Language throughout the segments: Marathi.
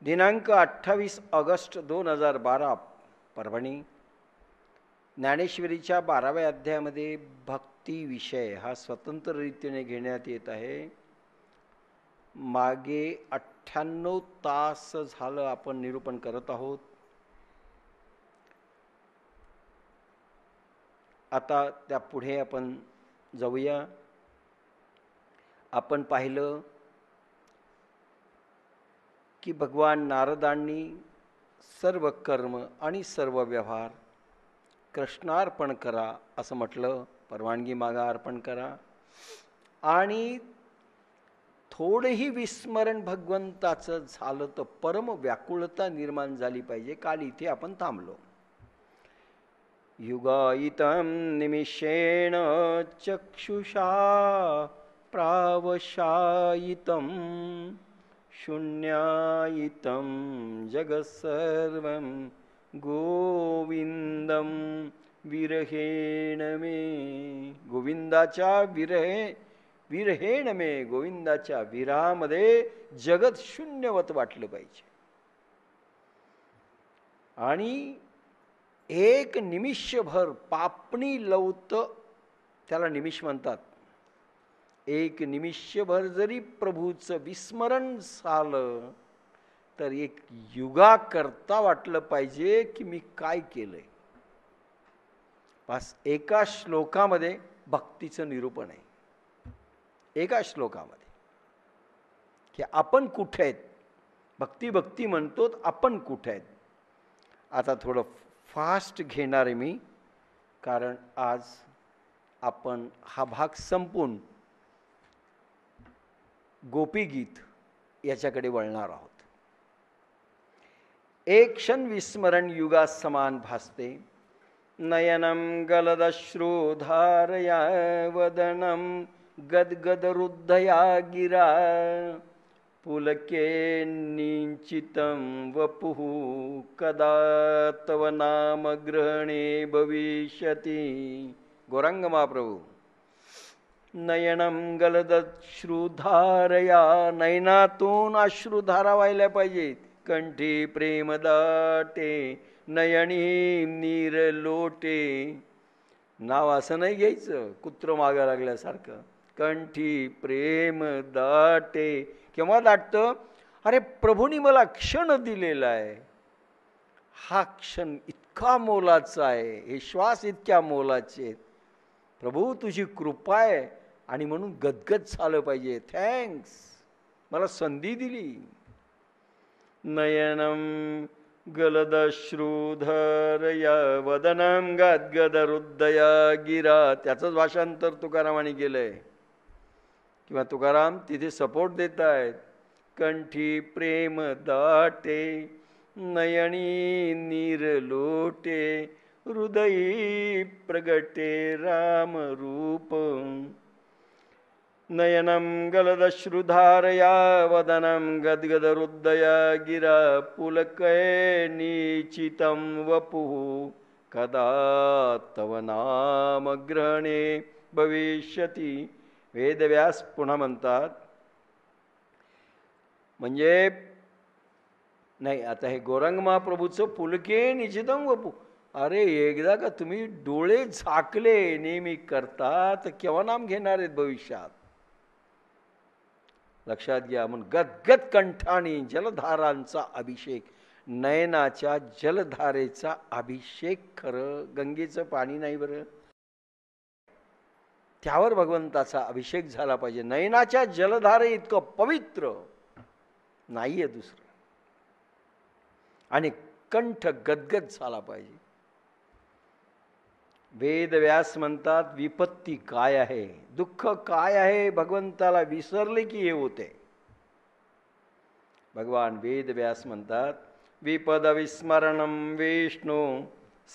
दिनांक 28 ऑगस्ट 2012 परभणी. ज्ञानेश्वरीच्या 12व्या अध्यायामध्ये भक्ती विषय हा स्वतंत्र रीतीने घेण्यात येत आहे. मागे 98 तास झालं आपण निरूपण करत आहोत. आता त्या पुढे आपण जाऊया. आपण पाहिलं की भगवान नारदांनी सर्व कर्म आणि सर्व व्यवहार कृष्णार्पण करा असं म्हटलं. परवानगी मागा, अर्पण करा. आणि थोडेही विस्मरण भगवंताचं झालं तर परम व्याकुळता निर्माण झाली पाहिजे. काल इथे आपण थांबलो. युगायितं निमिषेण चक्षुषा प्रावशायितं शून्यायितं जगत्सर्वं गोविंदं विरहेण मे. गोविंदाच्या विरहेण मे, गोविंदाच्या विरामध्ये जगत शून्यवत वाटलं पाहिजे. आणि एक निमिषभर पापणी लवत, त्याला निमिष म्हणतात. एक निमिषभर जरी प्रभूचं विस्मरण झालं तर एक युगा करता वाटलं पाहिजे की मी काय केलंय. बस एका श्लोकामध्ये भक्तीचं निरूपण आहे. एका श्लोकामध्ये की आपण कुठे आहेत. भक्ती भक्ती म्हणतो, आपण कुठे आहेत. आता थोडं फास्ट घेणार आहे मी, कारण आज आपण हा भाग संपून गोपीगीत याच्याकडे वळणार आहोत. एक क्षण विस्मरण युगा समान भासते. नयनं गलदश्रुधारया वदनं गदगदरुद्धया गिरा पुलकेन्निंचितं वपुः कदा तव नाम ग्रहणे भविष्यति. गौरांग महाप्रभू. नयनं गलदश्रुधारया, नयनातून अश्रुधारा व्हायला पाहिजेत. कंठी प्रेम दाटे नयनी नीर लोटे. नाव असं नाही घ्यायचं कुत्र मागा लागल्यासारखं. कंठी प्रेम दाटे. केव्हा दाटतं? अरे प्रभूंनी मला क्षण दिलेला आहे. हा क्षण इतका मोलाचा आहे, हे श्वास इतक्या मोलाचे आहेत. प्रभू तुझी कृपा आहे आणि म्हणून गदगद झालं पाहिजे. थँक्स, मला संधी दिली. नयनं गलदश्रुधरया वदनं गदगदरुद्धया गिरा. त्याचंच भाषांतर तुकारामाने केलंय किंवा तुकाराम तिथे सपोर्ट देत आहेत. कंठी प्रेम दाटे नयनी नीर लोटे हृदयी प्रगटे राम रूप. नयनं गलदश्रुधारया वदनं गदगदरुद्धया गिरा पुलकैर्निचितं वपुः कदा तव नाम ग्रहणे भविष्यति. वेदव्यास पुन्हा म्हणतात. म्हणजे नाही, आता हे गौरांग महाप्रभूचं पुलके निचितं वपू. अरे एकदा का तुम्ही डोळे झाकले नेहमी करता तर केव्हा नाम घेणार आहेत भविष्यात. लक्षात घ्या. म्हणून गदगद कंठाने जलधारांचा अभिषेक, नयनाच्या जलधारेचा अभिषेक. खरं गंगेचं पाणी नाही बरं, त्यावर भगवंताचा अभिषेक झाला पाहिजे. नयनाच्या जलधारे इतकं पवित्र नाहीये दुसरं. आणि कंठ गदगद झाला पाहिजे. वेदव्यास म्हणतात विपत्ती काय आहे, दुःख काय आहे, भगवंताला विसरले की हे होते. भगवान वेदव्यास म्हणतात विपद विस्मरणं विष्णू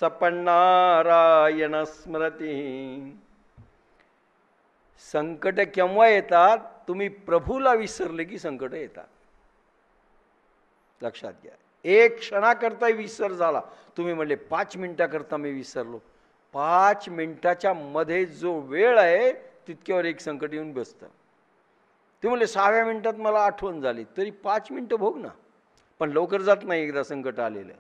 सपन्नारायण स्मृती. संकट केव्हा येतात? तुम्ही प्रभूला विसरले की संकट येतात. लक्षात घ्या. एक क्षणाकरता विसर झाला. तुम्ही म्हणले 5 मिनिटाकरता मी विसरलो. 5 मिनिटाच्या मध्ये जो वेळ आहे तितक्यावर एक संकट येऊन बसतं. ते म्हणले 6व्या मिनिटात मला आठवण झाली, तरी 5 मिनिटं भोग ना. पण लवकर जात नाही एकदा संकट आलेलं.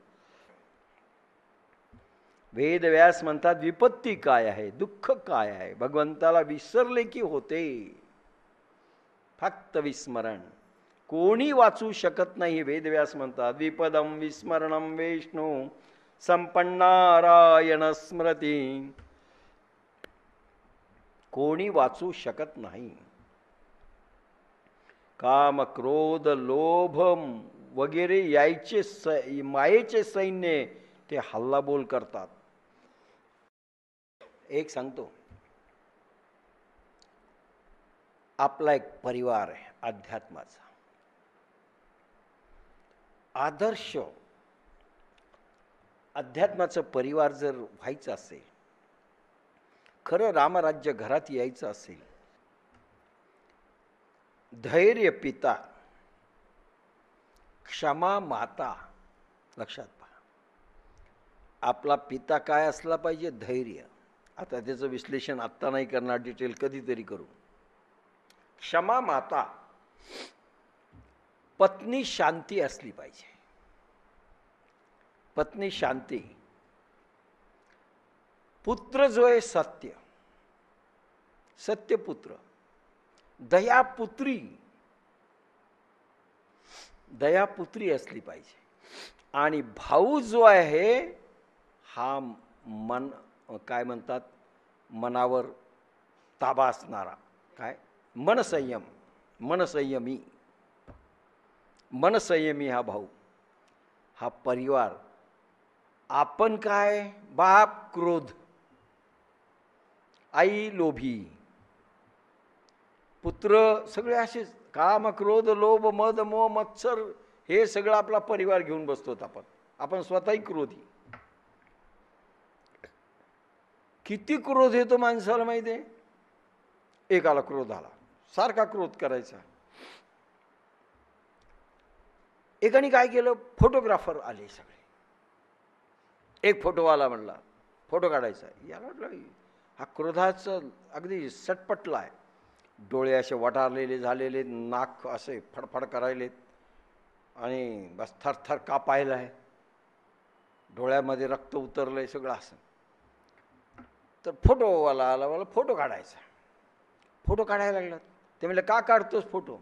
वेदव्यास म्हणतात विपत्ती काय आहे, दुःख काय आहे, भगवंताला विसरले की होते. फक्त विस्मरण कोणी वाचू शकत नाही. वेदव्यास म्हणतात विपदम विस्मरणम विष्णू संपन्नारायण स्मृती. कोणी वाचू शकत नाही. काम क्रोध लोभ वगैरे यायचे मायेचे सैन्य ते हल्लाबोल करतात. एक सांगतो, आपला एक परिवार आहे अध्यात्माचा, आदर्श अध्यात्माचं परिवार जर व्हायचं असेल, खरं रामराज्य घरात यायचं असेल, धैर्य पिता, क्षमा माता. लक्षात पहा, आपला पिता काय असला पाहिजे, धैर्य. आता त्याचं विश्लेषण आत्ता नाही करणार, डिटेल कधीतरी करू. क्षमा माता, पत्नी शांती असली पाहिजे. पत्नी शांती, पुत्र जो आहे सत्य, सत्यपुत्र, दयापुत्री, दयापुत्री असली पाहिजे. आणि भाऊ जो आहे हा मन काय म्हणतात, मनावर ताबा असणारा, काय मनसंयम, मनसंयमी, मनसंयमी हा भाऊ, हा परिवार. आपण काय, बाप क्रोध, आई लोभी, पुत्र सगळे असेच काम क्रोध लोभ मद मोह मत्सर, हे सगळं आपला परिवार घेऊन बसतो. आपण स्वतःही क्रोधी. किती क्रोध येतो माणसाला माहिती आहे. एकाला क्रोध आला, सारखा क्रोध करायचा. एकाने काय केलं, फोटोग्राफर आले सगळे. एक फोटोवाला म्हणला फोटो काढायचा. याला वाटलं हा क्रोधाचं अगदी सटपटला आहे. डोळे असे वटारलेले झालेले, नाक असे फडफड करायलेत आणि बस थरथर कापायला आहे, डोळ्यामध्ये रक्त उतरलंय सगळं असं. तर फोटोवाला आला, मला फोटो काढायचा. फोटो काढायला लागला. ते म्हणले का काढतोस फोटो.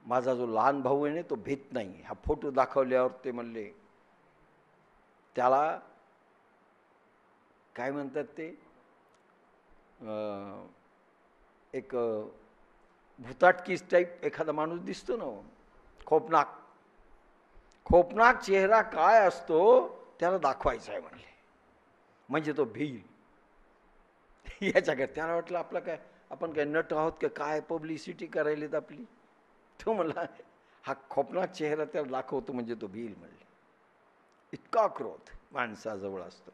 माझा जो लहान भाऊ आहे ना तो भीत नाही. हा फोटो दाखवल्यावर ते म्हणले, त्याला काय म्हणतात ते, एक भूताटकीस टाईप एखादा माणूस दिसतो ना, खोपनाक. खोपनाक चेहरा काय असतो त्याला दाखवायचा आहे म्हणले, म्हणजे तो भील. याच्याकडे त्याला वाटलं आपलं काय, आपण काय नट आहोत का काय, पब्लिसिटी करायलेत आपली. तो म्हणला हा खोपनाक चेहरा त्याला दाखवतो म्हणजे तो भील म्हणले. इतका क्रोध माणसाजवळ असतो.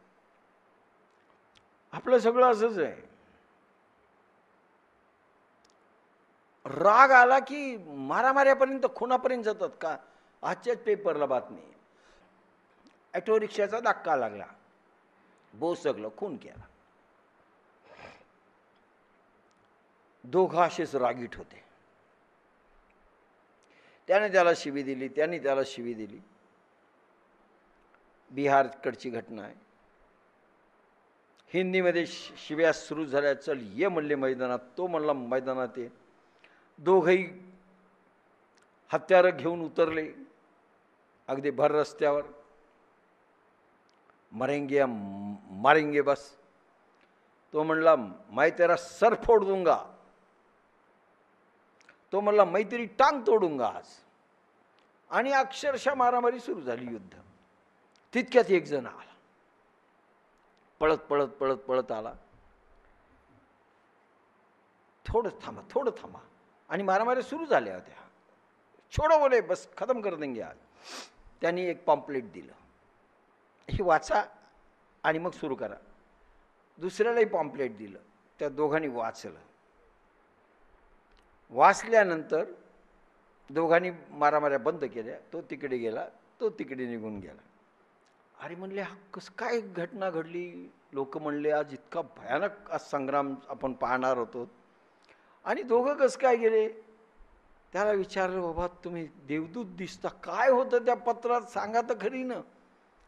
आपलं सगळं असंच आहे. राग आला की मारामाऱ्यापर्यंत, खुनापर्यंत जातात. का आजच्याच पेपरला बातमी, ॲटो रिक्षाचा धक्का लागला, बोसकलं, खून केला. दोघं असेच रागीट होते. त्याने त्याला शिवी दिली, त्याने त्याला शिवी दिली. बिहारकडची घटना आहे. हिंदीमध्ये शिव्या सुरू झाल्या. चल ये म्हणले मैदानात, तो म्हणला मैदानात ये. दोघंही हत्यारं घेऊन उतरले अगदी भर रस्त्यावर. मरेंगे मारेंगे बस. तो म्हणला मैं तेरा सर फोड दूंगा, तो म्हणला मैं तेरी टांग तोडूंगा आज. आणि अक्षरशः मारामारी सुरू झाली, युद्ध. तितक्यात एक जण आला, पळत पळत पळत पळत आला. थोडं थांबा, थोडं थांबा. आणि मारामारी सुरू झाल्या होत्या. छोडो बोले, बस खतम कर देंगे आज. त्यांनी एक पॉम्पलेट दिलं, हे वाचा आणि मग सुरू करा. दुसऱ्यालाही पॉम्पलेट दिलं, त्या दोघांनी वाचलं. वाचल्यानंतर दोघांनी मारामाऱ्या बंद केल्या. तो तिकडे गेला, तो तिकडे निघून गेला. अरे म्हणले हा कसं काय घटना घडली. लोक म्हणले आज इतका भयानक आज संग्राम आपण पाहणार होतो, आणि दोघं कसं काय गेले. त्याला विचारलं, बाबा तुम्ही देवदूत दिसता, काय होतं त्या पत्रात सांगा तर खरी ना.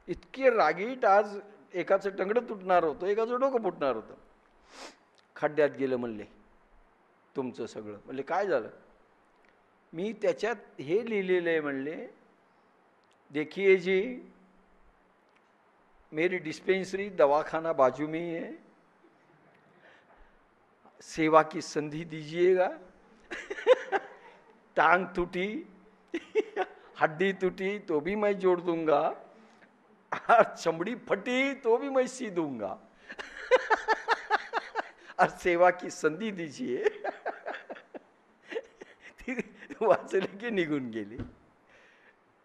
इतके रागीट, आज एकाचं टंगडं तुटणार होतं, एकाचं डोकं फुटणार होतं. खड्ड्यात गेलं म्हणले तुमचं सगळं. म्हणले काय झालं? मी त्याच्यात हे लिहिलेलं आहे म्हणले, देखिए जी मेरी डिस्पेंसरी दवाखाना बाजू में ही है, सेवा की संधि दीजिएगा. टांग टूटी, हड्डी टूटी तो भी मैं जोड़ दूंगा, और चमड़ी फटी तो भी मैं सी दूंगा, और सेवा की संधि दीजिए. ती वाचले की निघून गेली.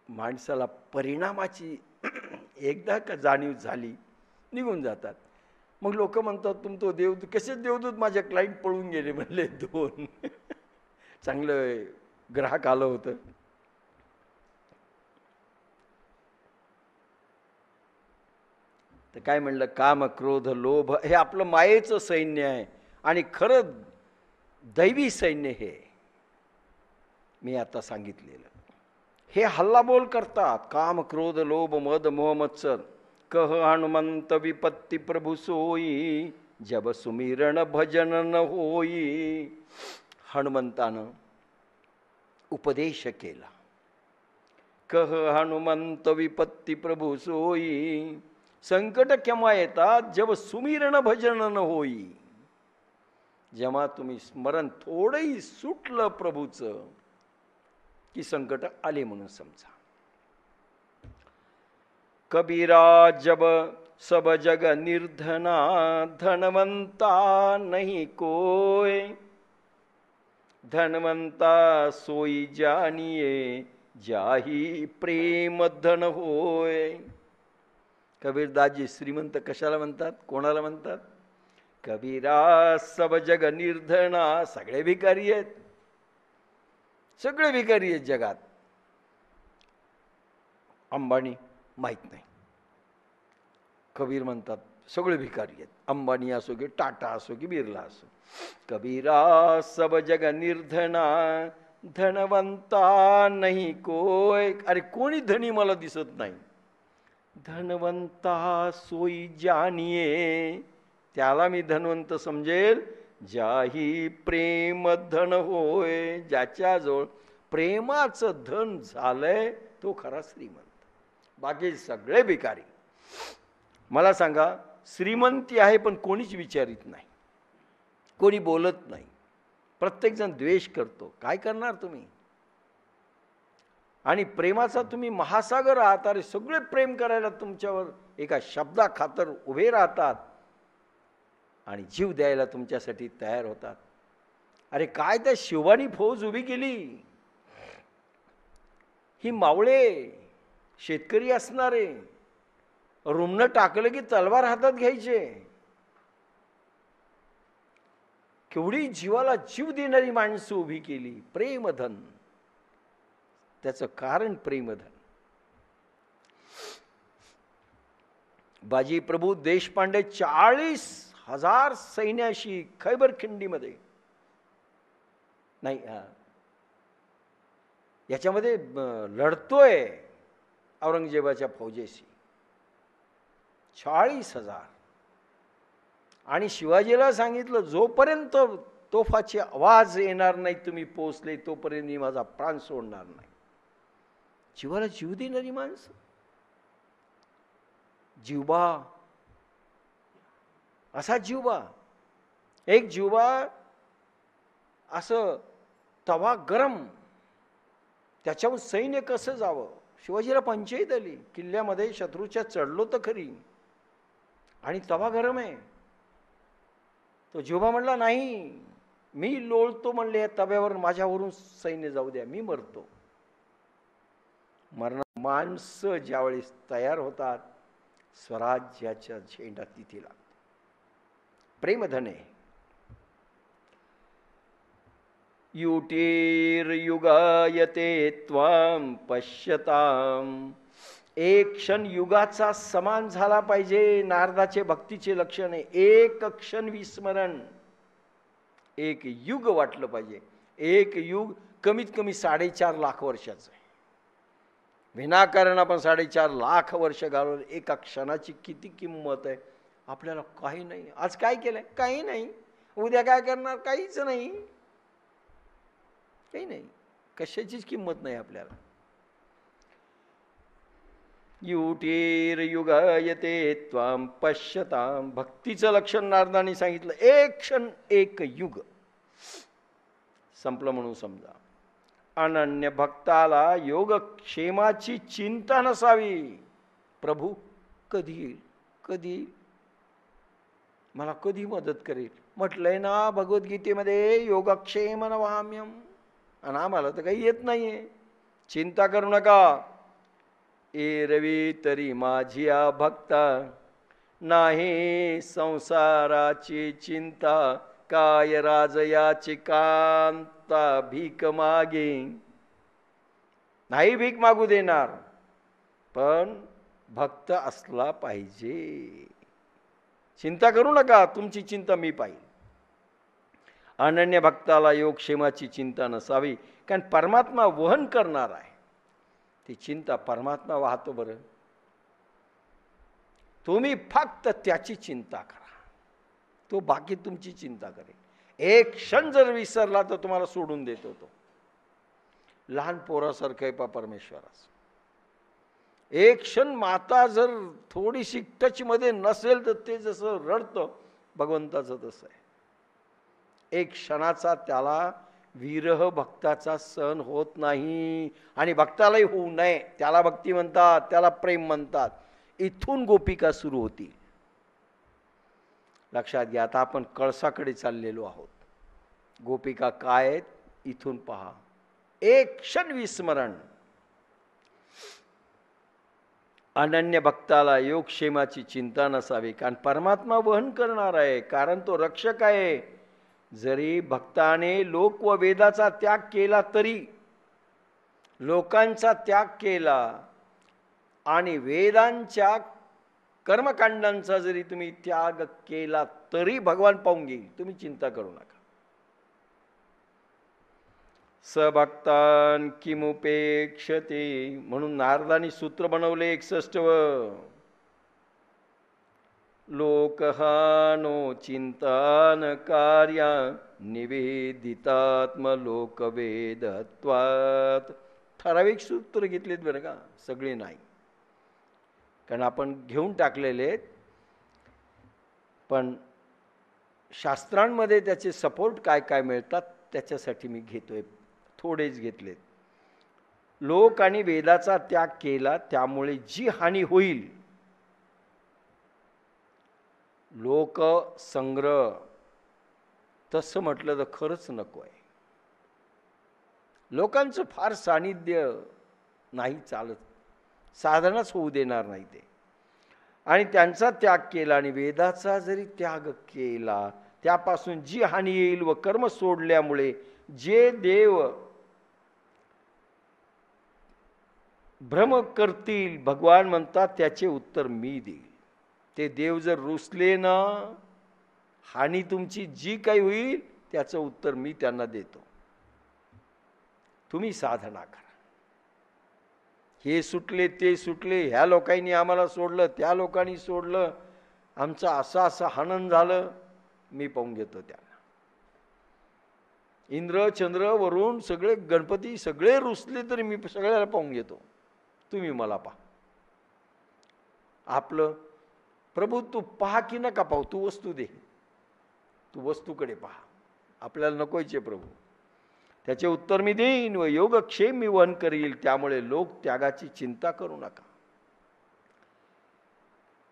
माणसाला परिणामाची एकदा का जाणीव झाली, निघून जातात. मग लोक म्हणतात तुम तो देवदूत. कसे देवदूत? माझ्या क्लायंट पळून गेले म्हणले 2. चांगलं ग्राहक आलं होतं. तर काय म्हणलं, काम क्रोध लोभ हे आपलं मायेचं सैन्य आहे, आणि खरं दैवी सैन्य हे मी आता सांगितलेलं. हे हल्लाबोल करतात. काम क्रोध लोभ मद मोह मत्सर, कह हनुमंत विपत्ती प्रभु सोई, जब सुमिरण भजन न होई. हनुमंतानं उपदेश केला. कह हनुमंत विपत्ती प्रभु सोई, संकट केव्हा येतात? जब सुमिरण भजन न होई. जेव्हा तुम्ही स्मरण थोडंही सुटलं प्रभूचं की संकट आले म्हणून समजा. कबीरा जब सब जग निर्धना, धनवंता नहीं कोय, धनवंता सोई जानिए, जाही प्रेम धन होय. कबीरदासजी श्रीमंत कशाला म्हणतात? कोणाला म्हणतात? कबीरा सब जग निर्धना, सगळे भिकारी आहेत, सगळे भिकारी आहेत जगात. अंबानी माहीत नाही, कबीर म्हणतात सगळे भिकारी आहेत. अंबानी असो की टाटा असो की बिर्ला असो. कबीरा सब जग निर्धना, धनवंता नाही कोय. अरे कोणी धनी मला दिसत नाही. धनवंता सोई जानिये, त्याला मी धनवंत समजेल. जाही प्रेम धन होय, ज्याच्याजवळ प्रेमाचं धन झालंय तो खरा श्रीमंत. बाकी सगळे भिकारी. मला सांगा, श्रीमंती आहे पण कोणीच विचारित नाही, कोणी बोलत नाही, प्रत्येकजण द्वेष करतो. काय करणार तुम्ही? आणि प्रेमाचा तुम्ही महासागर आहात. अरे सगळे प्रेम करायला तुमच्यावर एका शब्दा खातर उभे राहतात आणि जीव द्यायला तुमच्यासाठी तयार होतात. अरे काय त्या शिवानी फौज उभी केली. ही मावळे शेतकरी असणारे रुमणं टाकलं की तलवार हातात घ्यायचे. केवढी जीवाला जीव देणारी माणसं उभी केली. प्रेमधन, त्याचं कारण प्रेमधन. बाजी प्रभू देशपांडे 40,000 सैन्याशी खैबर खिंडीमध्ये नाही, याच्यामध्ये लढतोय औरंगजेबाच्या फौजेशी. 40,000. आणि शिवाजीला सांगितलं जोपर्यंत तोफाची आवाज येणार नाही तुम्ही पोचले तोपर्यंत मी माझा प्राण सोडणार नाही. जीवाला जीव देणारी माणसं. जीवबा असा जीवबा, एक जीवबा असं तवा गरम, त्याच्यावर सैन्य कसं जावं. शिवाजीला पंचायत आली. किल्ल्यामध्ये शत्रूच्या चढलो तर खरी आणि तवा गरम आहे. तो जीवबा म्हणला नाही, मी लोळतो म्हणले या तव्यावर, माझ्यावरून सैन्य जाऊ द्या, मी मरतो. मरण माणसं ज्यावेळेस तयार होतात स्वराज्याचा झेंडा तिथे लागतो. प्रेमधने युटेर युगायते त्वाम पश्यताम. एक क्षण युगाचा समान झाला पाहिजे. नारदाचे भक्तीचे लक्षण आहे एक क्षण विस्मरण. एक युग वाटलं पाहिजे. एक युग कमीत कमी 4.5 लाख वर्षाचं आहे. विनाकारण आपण 4.5 लाख वर्ष घालवलं. एका क्षणाची किती किंमत आहे आपल्याला काही नाही. आज काय केलंय? काही नाही. उद्या काय करणार? काहीच नाही. काही नाही. कशाचीच किंमत नाही आपल्याला. युटीर युगायते त्वाम पश्यताम. भक्तीचं लक्षण नारदांनी सांगितलं. एक क्षण एक युग. संपलं म्हणून समजा. अनन्य भक्ताला योगक्षेमाची चिंता नसावी. प्रभू कधी येईल? कधी मला कधी मदत करेल? म्हटलंय ना भगवद्गीतेमध्ये योगक्षेम नवाम्यम. आणि आम्हाला तर काही येत नाहीये. चिंता करू नका. एरवी तरी माझिया भक्ता नाही संसाराची चिंता. काय राजयाची कांता भीक मागे. नाही भीक मागू देणार, पण भक्त असला पाहिजे. चिंता करू नका. तुमची चिंता मी पाहिल. अनन्य भक्ताला योगक्षेमाची चिंता नसावी. कारण परमात्मा वहन करणार आहे. ती चिंता परमात्मा वाहतो. बरं तुम्ही फक्त त्याची चिंता करा. तो बाकी तुमची चिंता करेल. एक क्षण जर विसरला तर तुम्हाला सोडून देतो. तो लहान पोरासारखं आहे पा परमेश्वराचं. एक क्षण माता जर थोडीशी टचमध्ये नसेल तर ते जसं रडतं भगवंताचं तसं आहे. एक क्षणाचा त्याला विरह भक्ताचा सहन होत नाही. आणि भक्तालाही होऊ नये. त्याला भक्ती म्हणतात, त्याला प्रेम म्हणतात. इथून गोपिका सुरू होती. लक्षात घ्या. आता आपण कळसाकडे चाललेलो आहोत. गोपिका काय आहेत इथून पहा. एक क्षण विस्मरण. अनन्य भक्ताला योगक्षेमाची चिंता नसावी. कारण परमात्मा वहन करणार आहे. कारण तो रक्षक आहे. जरी भक्ताने लोक व वेदाचा त्याग केला तरी, लोकांचा त्याग केला आणि वेदांच्या कर्मकांडांचा जरी तुम्ही त्याग केला तरी भगवान पाहून घेईल. तुम्ही चिंता करू नका. सभक्तान किमुपेक्षते. म्हणून नारदांनी सूत्र बनवले 61. लोकहानो चिंतान कार्या निवेदितात्म लोकवेदत्वात्. ठराविक सूत्र घेतलेत बरं का, सगळे नाही. कारण आपण घेऊन टाकलेले आहेत, पण शास्त्रांमध्ये त्याचे सपोर्ट काय काय मिळतात त्याच्यासाठी मी घेतोय. थोडेच घेतलेत. लोक आणि वेदाचा त्याग केला त्यामुळे जी हानी होईल, लोक संग्रह तसं म्हटलं तर खरंच नको आहे. लोकांचं फार सानिध्य नाही चालत. साधनच होऊ देणार नाही ते. आणि त्यांचा त्याग केला आणि वेदाचा जरी त्याग केला त्यापासून जी हानी येईल व कर्म सोडल्यामुळे जे देव भ्रम करतील, भगवान म्हणतात त्याचे उत्तर मी देईल. ते देव जर रुसले ना, हानी तुमची जी काही होईल त्याचं उत्तर मी त्यांना देतो. तुम्ही साधना करा. हे सुटले ते सुटले, ह्या लोकांनी आम्हाला सोडलं, त्या लोकांनी सोडलं, आमचं असं हनन झालं, मी पाहून घेतो त्यांना. इंद्र चंद्र वरुण सगळे गणपती सगळे रुसले तरी मी सगळ्याला पाहून घेतो. तुम्ही मला पहा. आपलं प्रभू तू पहा की नका पाहू, तू वस्तू दे. तू वस्तूकडे पहा. आपल्याला नकोयचे प्रभू. त्याचे उत्तर मी देईन व योगक्षेम मी वहन करील. त्यामुळे लोक त्यागाची चिंता करू नका.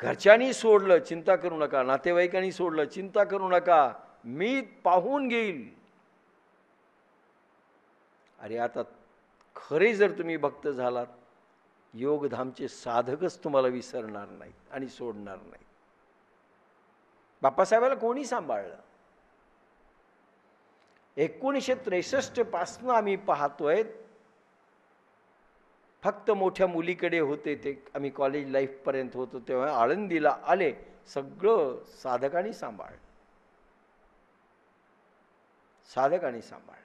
घरच्यांनी सोडलं चिंता करू नका, नातेवाईकांनी सोडलं चिंता करू नका, मी पाहून घेईल. अरे आता खरे जर तुम्ही भक्त झालात, योगधामचे साधकच तुम्हाला विसरणार नाहीत आणि सोडणार नाहीत. बाप्पासाहेबाला कोणी सांभाळलं? 1963 पासून आम्ही पाहतोय. फक्त मोठ्या मुलीकडे होते ते, आम्ही कॉलेज लाईफ पर्यंत होतो तेव्हा आळंदीला आले, सगळं साधकांनी सांभाळलं. साधकांनी सांभाळलं.